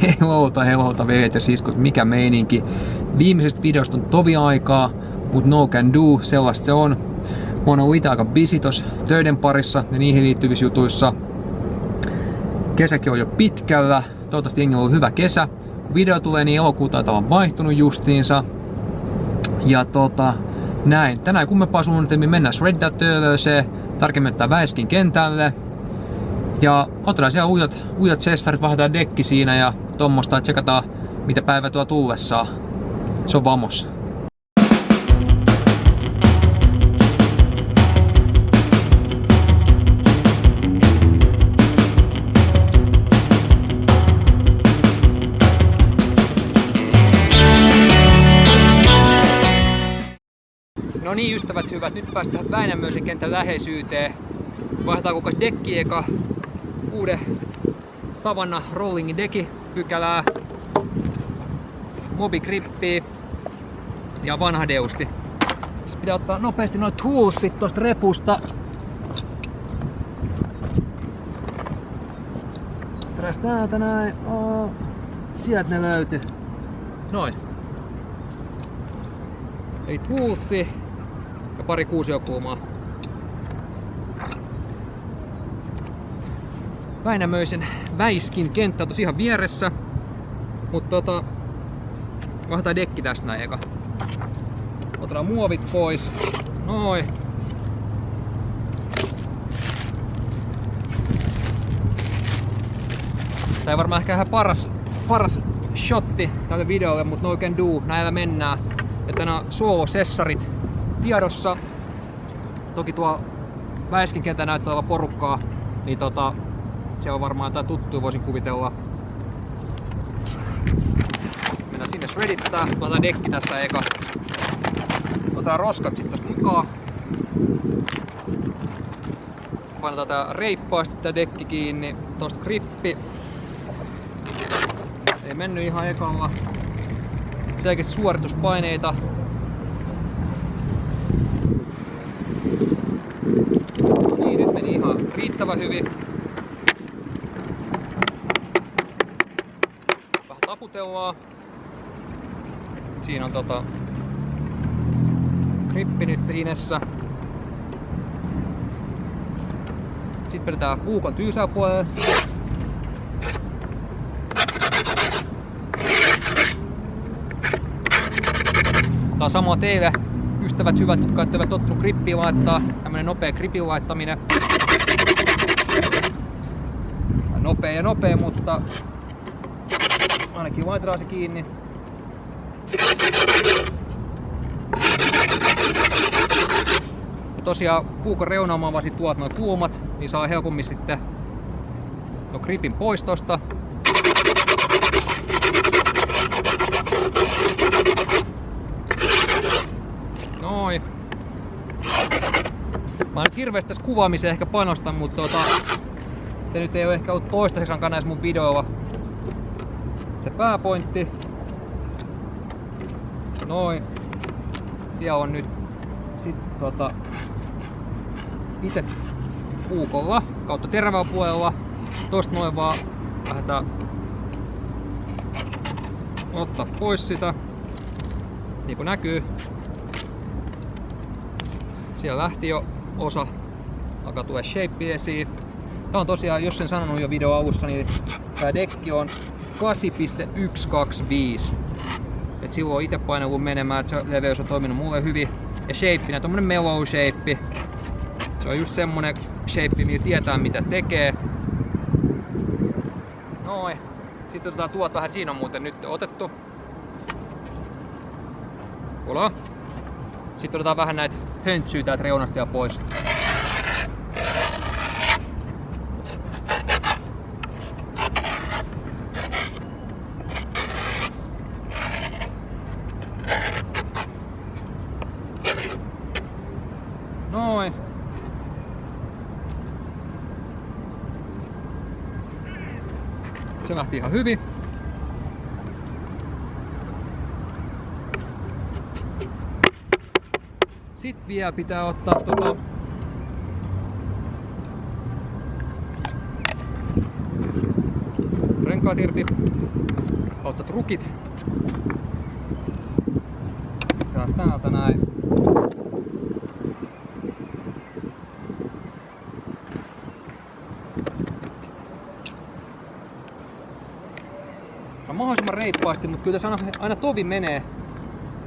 Hellouta veljet ja siskot, mikä meininki. Viimeisestä videosta on tovi aikaa, mut no can do, sellaista se on. Mä oon ollut ite aika busy tossa töiden parissa ja niihin liittyvissä jutuissa. Kesäkin on jo pitkällä, toivottavasti jengillä on ollut hyvä kesä. Kun video tulee, niin elokuu taitaa olla vaihtunut justiinsa. Ja näin. Tänään kummempaa suunnitelmiin mennään Red Dead Töölööseen, tarkemmin ottaa Väiskin kentälle. Ja otetaan siellä ujat sessarit, vaihdetaan dekki siinä ja tommosta, että tsekataan mitä päivä tuo tullessaan. Se on vamos. No niin ystävät hyvät, nyt päästään Väinämöisen kentän läheisyyteen. Vaihdetaan koko dekki eka uuden Savanna Rollingin deki pykälää, mobigrippiä ja vanha deusti. Sitten pitää ottaa nopeasti noin toolsit tosta repusta. Teräs täältä näin. Sieltä ne löytyy. Noin. Eli toolsi ja pari kuusiokulmaa. Väinämöisen Väiskin kenttä on tosi ihan vieressä, mutta vaihdetaan dekki tästä näin eka. Otetaan muovit pois. Noin. Tää ei varmaan ehkä ihan paras shotti tälle videolle, mutta no can do, näillä mennään. Ja tänään solo-sessarit tiedossa. Toki tuo Väiskin kenttä näyttää olevan porukkaa, niin siellä on varmaan jotain tuttuja, voisin kuvitella. Mennään sinne shreddittää, otetaan dekki tässä eka. Otetaan roskat sitten mukaan. Painetaan tää reippaasti tää dekki kiinni, tosta grippi. Ei mennyt ihan ekalla. Selkeästi suorituspaineita. Niin, nyt meni ihan riittävän hyvin. Vähän taputellaan. Siinä on grippi nyt inessä. Sitten vedetään puukon tyysäpuolelle. Tää on samoin teille, ystävät hyvät, jotka ette ole tottunut grippiä laittaa. Tämmönen nopea gripin laittaminen. Nopea, mutta ainakin laitetaan se kiinni. Ja tosiaan puukon reunaamaan vaan sit tuot noin kulmat, niin saa helpommin sitten tuon gripin pois tosta. Noin. Mä nyt hirveästi tässä kuvaamiseen ehkä panostan, mutta se nyt ei ole ehkä ollut toistaiseksi ainakaan näissä mun videoilla se pääpointti. Noin. Siellä on nyt sit itse puukolla kautta terävällä puolella. Tosta noin vaan lähdetään ottaa pois sitä. Niin kuin näkyy. Siellä lähti jo osa, alkaa tulee shape esiin. Tää on tosiaan, jos en sanonut jo video alussa, niin tää dekki on 8.125. Et silloin on ite painellut menemään, että se leveys on toiminut mulle hyvin. Ja shapeinä tommonen mellow shape. Se on just semmonen shape, millä tietää mitä tekee. Noin. Sitten otetaan tuot vähän, siinä on muuten nyt otettu. Ola. Sitten otetaan vähän näitä höntsyä täältä reunasta vielä pois. Noin. Se lähti ihan hyvin. Sitten vielä pitää ottaa renkaat renkaat irti. Kautta trukit. Täältä näin. Mahdollisimman reippaasti, mutta kyllä tässä aina tovi menee.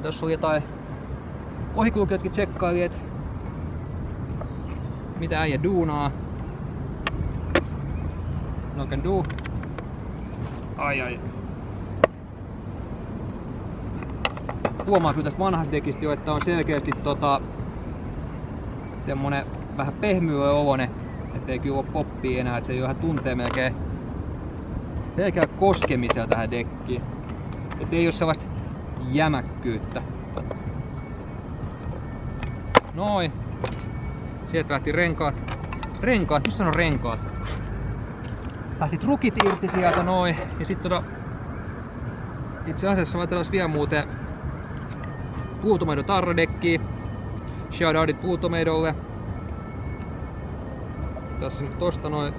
Tässä on jotain ohikulkijatkin tsekkaili, että mitä äijä duunaa. No can do. Ai. Huomaa kyllä tästä vanhasta dekistä jo, että on selkeästi semmonen vähän pehmyä oloinen, ettei kyllä ole poppia enää, että se jo vähän tuntee melkein koskemisella tähän dekkiin. Et ei oo sellaista jämäkkyyttä. Noin. Sieltä lähti renkaat, just sanon renkaat. Lähti trukit irti sieltä noin. Ja sitten itse asiassa laitetaan vielä muuten Blue Tomato tarradekkiä. Shoutoutit Blue Tomatolle. Tässä nyt tosta noin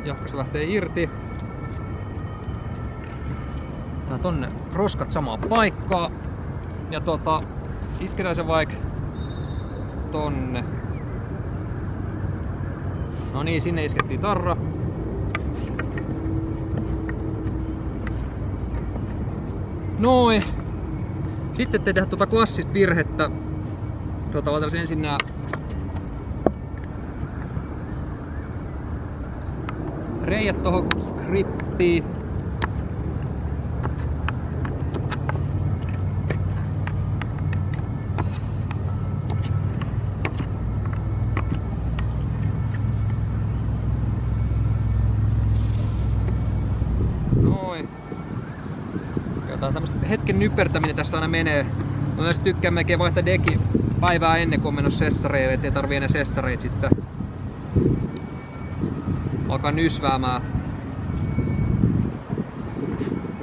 jahka lähtee irti. Tää tonne roskat samaan paikkaan. Ja isketään se vaikka tonne. No niin, sinne iskettiin tarra. Noin. Sitten ettei tehdä klassista virhettä. Otetaan ensin nää reijät tohon grippiin. Noin. Ja tämmöstä hetken nypertäminen tässä aina menee. Mä myös tykkään melkein vaihtaa deki päivää ennen kuin on mennyt sessareille, ettei tarvii enää sessareita sitten alkaa nysväämään.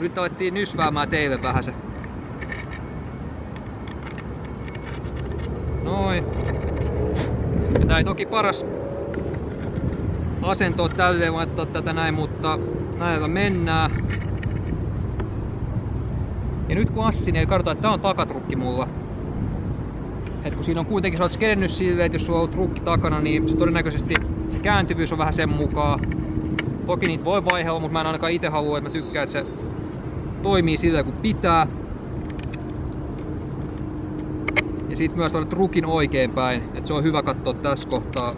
Nyt alettiin nysväämään teille vähän se. Noin. Ja tää ei toki paras asento tälleen laittaa tätä näin, mutta näillä mennään. Ja nyt klassinen, eli katsotaan, että tää on takatrukki mulla. Et kun siinä on kuitenkin, sä oot skedennyt silleen, että jos sulla on trukki takana, niin se todennäköisesti se kääntyvyys on vähän sen mukaan. Toki niitä voi vaihella, mutta mä en ainakaan itse halua, että mä tykkään, että se toimii sillä kun pitää. Ja sit myös tuonne trukin oikeinpäin, että se on hyvä katsoa tässä kohtaa.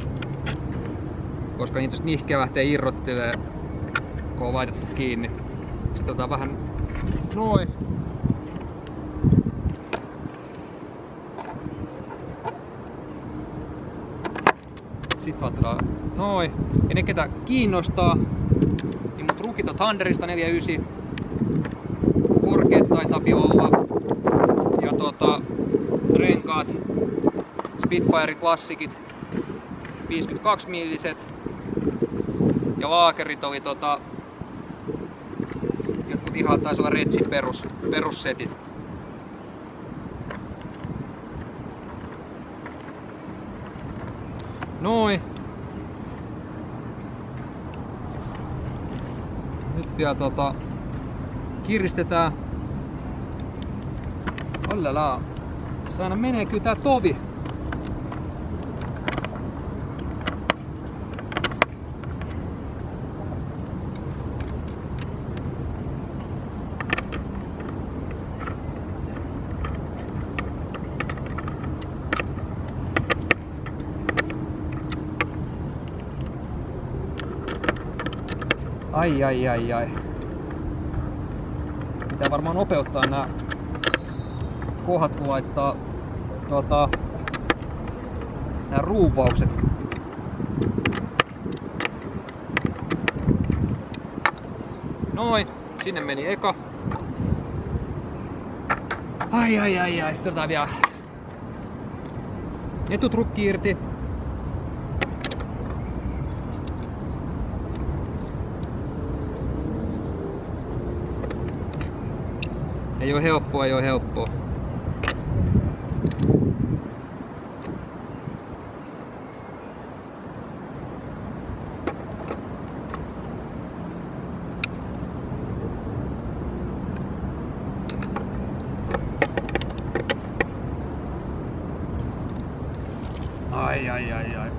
Koska niitä just nihkeä lähtee irrottelee, kun on laitettu kiinni. Sitten otetaan vähän noin. Sitten otetaan noin. Ja ne ketä kiinnostaa, niin mun trukit on Thunderista 49. Korkeat taitaa olla. Ja renkaat Spitfire klassikit 52 milliset. Ja laakerit oli jotkut ihan taisi olla Redsin perussetit. Noin. Nyt vielä kiristetään. Ollala. Se aina menee kyllä tää tovi. Ai. Pitää varmaan nopeuttaa nää kohdat, kun laittaa nää ruuvaukset. Noin, sinne meni eka. Ai. Sitten otetaan vielä etutrukki irti. Ei oo helppoa. Ai.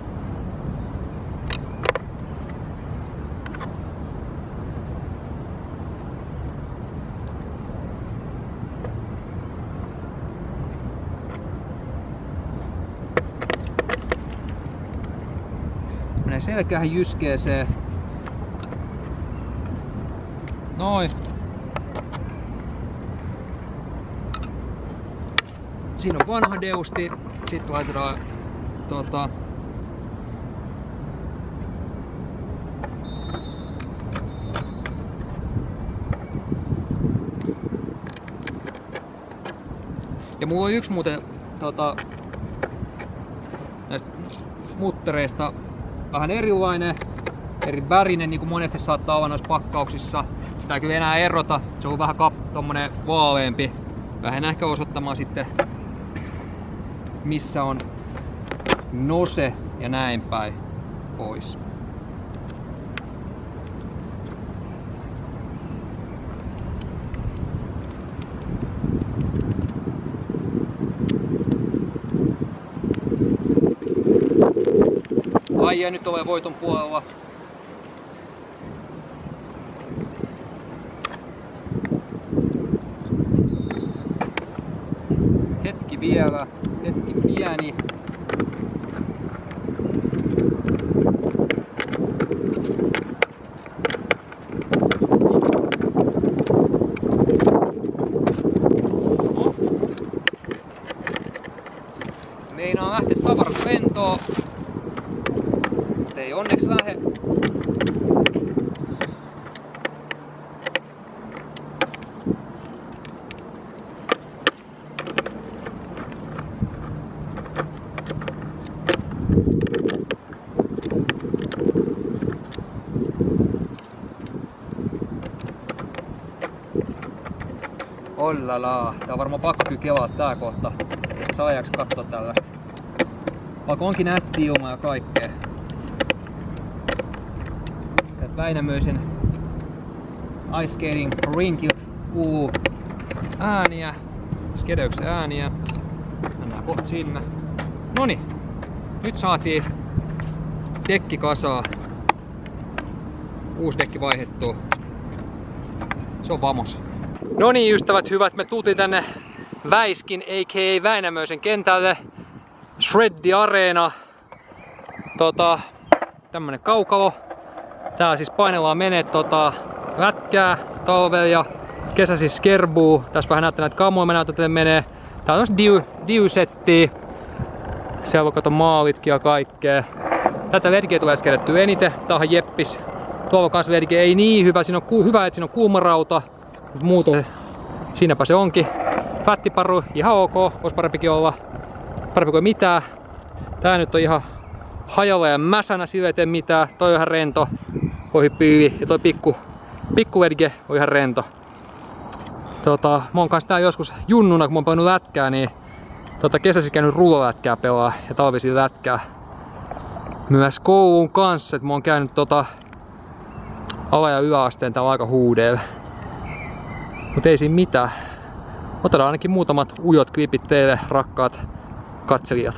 Menee selkään jyskeeseen. Noin. Siinä on vanha deusti. Sitten laitetaan ja mulla on yksi muuten näistä muttereista vähän erilainen, eri värinen, niin kuin monesti saattaa olla noissa pakkauksissa. Sitä ei kyllä enää erota, se on vähän tommonen vaaleampi. Vähän ehkä osoittamaan sitten missä on nose ja näin päin pois. Ai ja nyt olen voiton puolella. Hetki vielä, hetki pieni. Meinaa lähteä tavarat lentoon. Ei onneksi lähde. Ollala, tää on varmaan pakko kyllä kelaa tää kohta. Saajaaks katsoa tällaista. Vaikka onkin nätti ilma ja kaikkea. Väinämöisen Ice Skating Rinkiltä kuuluu ääniä, skedeyksen ääniä. Mennään kohta sinne. Noniin, nyt saatiin dekki kasaa. Uusi dekki vaihdettu. Se on vamos. Noniin ystävät hyvät, me tultiin tänne Väiskin a.k.a. Väinämöisen kentälle. Shreddi Areena. Tämmönen kaukalo. Täällä siis painellaan menee lätkää talvella ja kesä siis skerbuu. Tässä vähän näyttää näitä kamoja näytetään menee. Täällä on diu-settiä. Siellä voi katsoa maalitkin ja kaikkea. Tätä verkiä tulee skelettyä eniten. Tää on jeppis. Tuolla kans verkiä ei niin hyvä. Siinä on hyvä, että siinä on kuumarauta. Mutta muuten siinäpä se onkin. Fättiparu ihan ok. Vois parempikin olla. Parempi kuin mitään. Tää nyt on ihan hajalla ja mäsänä, sillä ei tee mitään. Toi on ihan rento. Pohjipyyvi ja toi pikkuverge on ihan rento. Mä oon kanssa tää joskus junnuna, kun mä oon painut lätkää, niin kesäisin käynyt rullalätkää pelaa ja talvisin lätkää. Myös koulun kanssa, että mä oon käynyt ala- ja yläasteen täällä aika huudeella. Mut ei siinä mitään. Otetaan ainakin muutamat ujot klipit teille, rakkaat katselijat.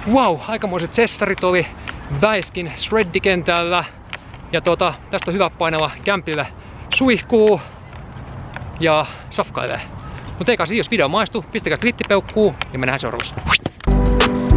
Wow, aikamoiset sessarit oli Väiskin Shreddi-kentällä. Ja tästä on hyvä painella kämpille suihkuu ja safkailee. Mutta eikä jos video maistuu, pistäkää klittipeukkuu ja me nähdään seuraavassa.